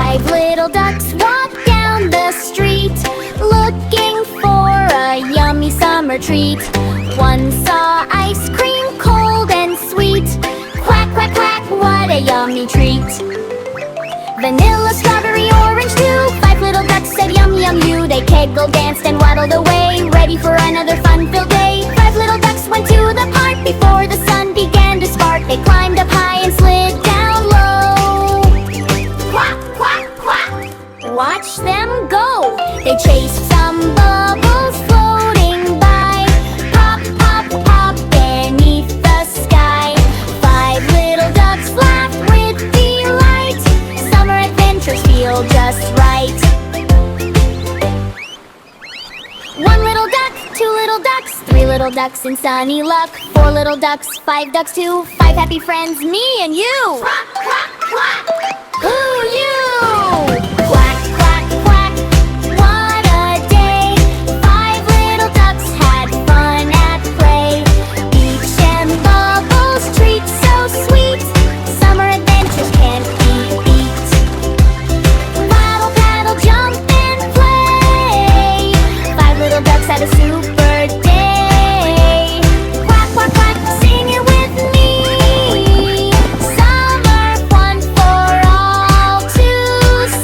Five little ducks walked down the street, looking for a yummy summer treat. One saw ice cream, cold and sweet. Quack, quack, quack, what a yummy treat. Vanilla, strawberry, orange too. Five little ducks said yum, yum, you. They giggled, danced and waddled away, ready for another fun-filled day. Five little ducks went to the park before the sun began to spark. They climbed up high and slid down low. Quack, quack, quack, watch them go. They chased some bubbles floating by. Pop, pop, pop beneath the sky. Five little ducks laughed with delight. Summer adventures feel just right. One little duck, two little ducks, three little ducks in sunny luck. Four little ducks, five ducks too. Five happy friends, me and you. Quack, quack, quack. Who you? Quack, quack, quack. What a day. Five little ducks had fun at play. Beach and bubbles, treats so sweet. Summer adventures can't be beat. Paddle, paddle, jump and play. Five little ducks had a super day. Quack, quack, quack, sing it with me. Summer fun for all to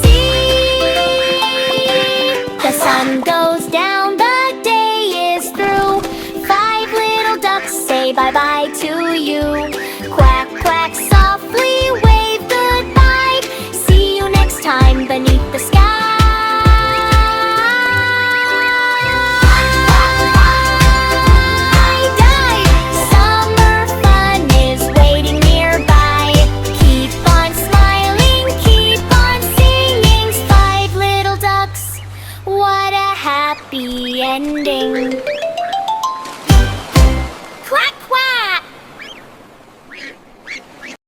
see. The sun goes down, the day is through. Five little ducks say bye-bye to you. Quack, quack, softly wave goodbye. See you next time beneath the sky. Summer fun is waiting nearby. Keep on smiling, keep on singing. Five little ducks, what a happy ending.